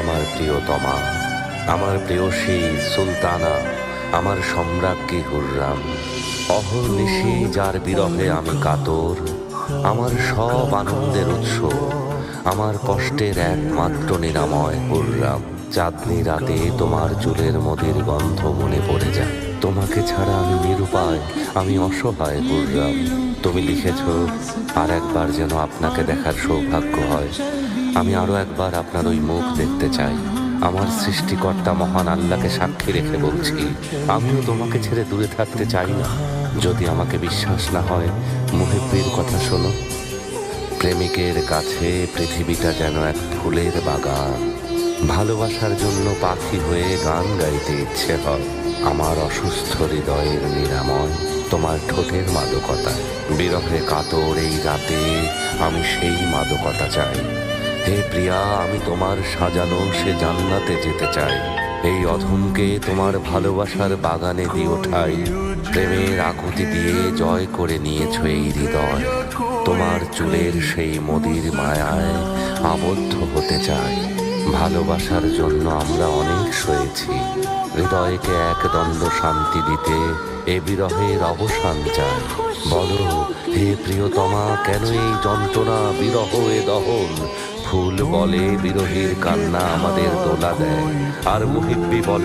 আমার প্রিয়তমা, আমার প্রেয়সী সুলতানা, আমার সম্রাজ্ঞী হুররাম। অহর্নিশি যার বিরহে আমি কাতর, আমার সব আনন্দের উৎস, আমার কষ্টের একমাত্র নিরাময় হুররাম। চাঁদনি রাতে তোমার চুলের মদির গন্ধ মনে পড়ে যায়। তোমাকে ছাড়া আমি নিরুপায়, আমি অসহায় হুররাম। তুমি লিখেছ, আর একবার যেন আপনাকে দেখার সৌভাগ্য হয়। আমি আরো একবার আপনার ওই মুখ দেখতে চাই। আমার সৃষ্টিকর্তা মহান আল্লাহকে সাক্ষী রেখে বলছি, আমিও তোমাকে ছেড়ে দূরে থাকতে চাই না। যদি আমাকে বিশ্বাস না হয়, মুহিব্বির কথা শোনো। প্রেমিকের কাছে পৃথিবীটা যেন এক ফুলের বাগান। ভালোবাসার জন্য পাখি হয়ে গান গাইতে ইচ্ছে হয়। আমার অসুস্থ হৃদয়ের নিরাময় তোমার ঠোঁটের মাদকতা। বিরহে কাতর এই রাতে আমি সেই মাদকতা চাই। হে প্রিয়া, আমি তোমার সাজানো সে জান্নাতে যেতে চাই। এই অধমকে তোমার ভালোবাসার বাগানে দিও ঠাই। প্রেমের আকুতি দিয়ে জয় করে নিয়েছ এই হৃদয়। তোমার চুলের সেই মদির মায়ায় আবদ্ধ হতে চাই। ভালোবাসার জন্য আমরা অনেক সয়েছি। হৃদয়কে একদণ্ড শান্তি দিতে এ বিরহের অবসান চাই। বলো হে প্রিয়তমা, কেন এই যন্ত্রণা, বিরহ এ দহন? ফুল বলে বিরহীর কান্না আমাদের দোলা দেয়, আর মুহিব্বি বলে